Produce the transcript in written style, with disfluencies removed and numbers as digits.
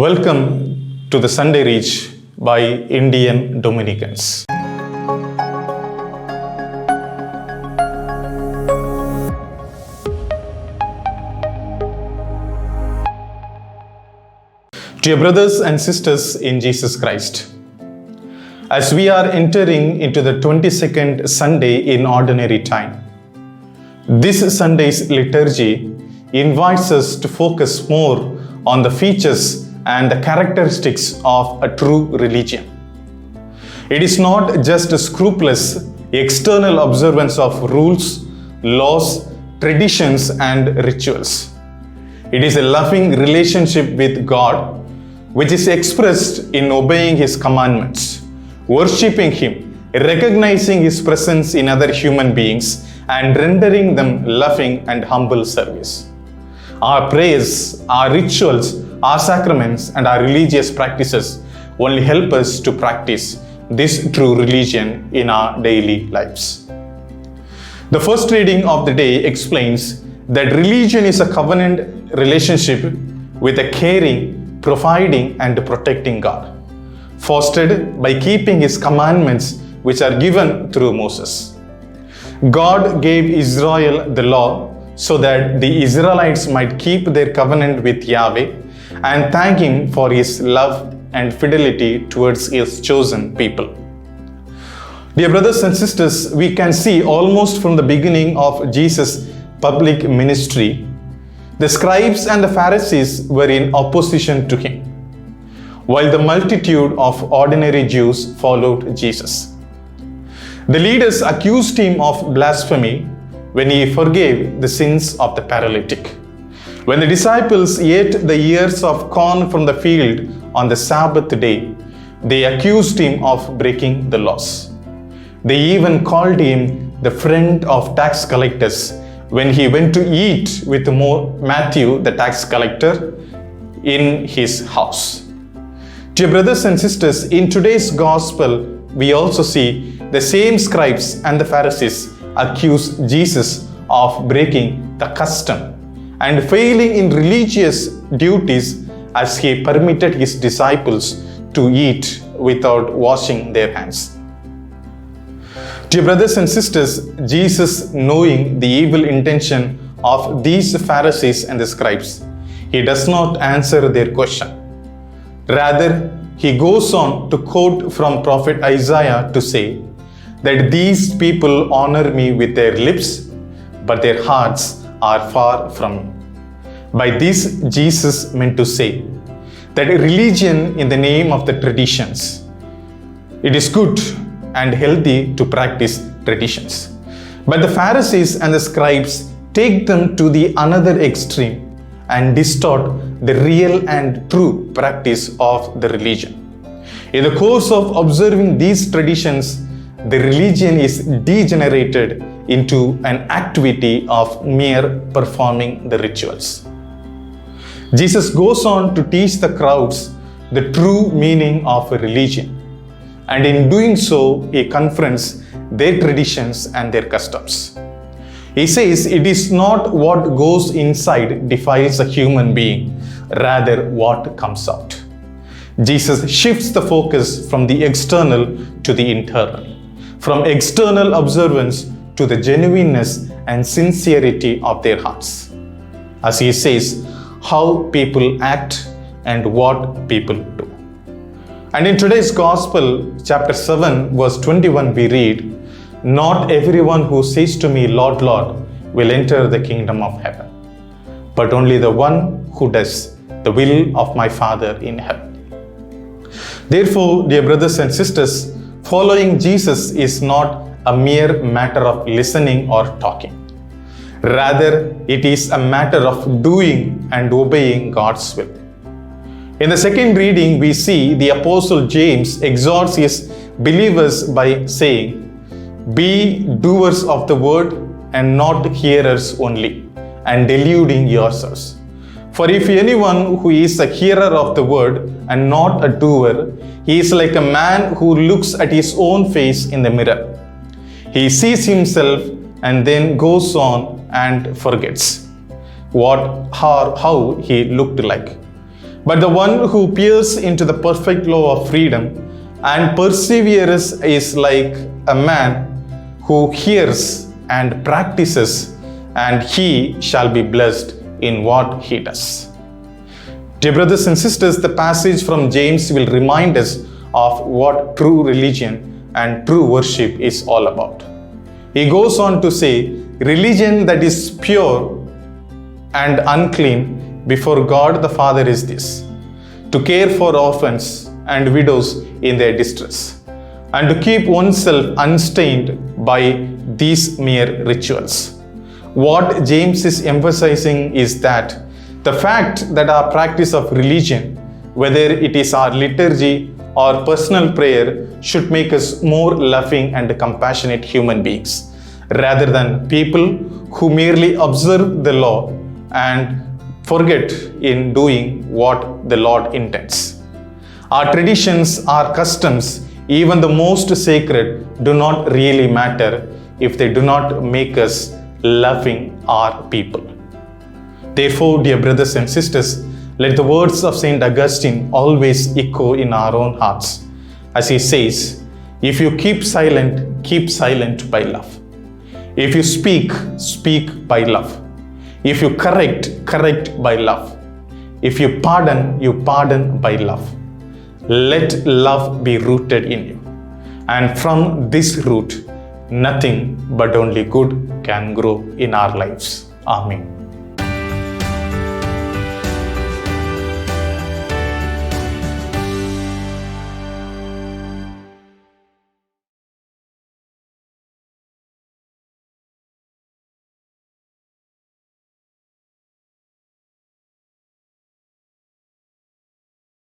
Welcome to the Sunday Reach by Indian Dominicans. Dear brothers and sisters in Jesus Christ, as we are entering into the 22nd Sunday in Ordinary Time, this Sunday's liturgy invites us to focus more on the features and the characteristics of a true religion. It is not just a scrupulous external observance of rules, laws, traditions, and rituals. It is a loving relationship with God, which is expressed in obeying His commandments, worshipping Him, recognizing His presence in other human beings, and rendering them loving and humble service. Our prayers, our rituals, our sacraments, and our religious practices only help us to practice this true religion in our daily lives. The first reading of the day explains that religion is a covenant relationship with a caring, providing, and protecting God, fostered by keeping His commandments which are given through Moses. God gave Israel the law so that the Israelites might keep their covenant with Yahweh and thank Him for His love and fidelity towards His chosen people. Dear brothers and sisters, we can see almost from the beginning of Jesus' public ministry, the scribes and the Pharisees were in opposition to Him, while the multitude of ordinary Jews followed Jesus. The leaders accused Him of blasphemy when He forgave the sins of the paralytic. When the disciples ate the ears of corn from the field on the Sabbath day, they accused Him of breaking the laws. They even called Him the friend of tax collectors when He went to eat with Matthew, the tax collector, in his house. Dear brothers and sisters, in today's gospel, we also see the same scribes and the Pharisees accuse Jesus of breaking the custom and failing in religious duties as He permitted His disciples to eat without washing their hands. Dear brothers and sisters, Jesus, knowing the evil intention of these Pharisees and the scribes, He does not answer their question. Rather, He goes on to quote from Prophet Isaiah to say that these people honor Me with their lips, but their hearts are far from Me. By this, Jesus meant to say that religion in the name of the traditions, it is good and healthy to practice traditions. But the Pharisees and the scribes take them to the another extreme and distort the real and true practice of the religion. In the course of observing these traditions, the religion is degenerated into an activity of mere performing the rituals. Jesus goes on to teach the crowds the true meaning of a religion, and in doing so, He confronts their traditions and their customs. He says it is not what goes inside defiles a human being, rather what comes out. Jesus shifts the focus from the external to the internal, from external observance to the genuineness and sincerity of their hearts, as He says how people act and what people do. And in today's Gospel, chapter 7, verse 21, we read, "Not everyone who says to Me, Lord, Lord, will enter the kingdom of heaven, but only the one who does the will of My Father in heaven." Therefore, dear brothers and sisters, following Jesus is not a mere matter of listening or talking. Rather, it is a matter of doing and obeying God's will. In the second reading, we see the Apostle James exhorts his believers by saying, "Be doers of the word and not hearers only, and deluding yourselves. For if anyone who is a hearer of the word and not a doer, he is like a man who looks at his own face in the mirror. He sees himself and then goes on and forgets how he looked like. But the one who peers into the perfect law of freedom and perseveres is like a man who hears and practices, and he shall be blessed in what he does. Dear brothers and sisters, the passage from James will remind us of what true religion and true worship is all about. He goes on to say, religion that is pure and unclean before God the Father is this: to care for orphans and widows in their distress, and to keep oneself unstained by these mere rituals. What James is emphasizing is that the fact that our practice of religion, whether it is our liturgy or personal prayer, should make us more loving and compassionate human beings, rather than people who merely observe the law and forget in doing what the Lord intends. Our traditions, our customs, even the most sacred, do not really matter if they do not make us loving our people. Therefore, dear brothers and sisters, let the words of Saint Augustine always echo in our own hearts, as he says, if you keep silent by love. If you speak by love. If you correct by love. If you pardon by love. Let love be rooted in you. And from this root, nothing but only good can grow in our lives. Amen.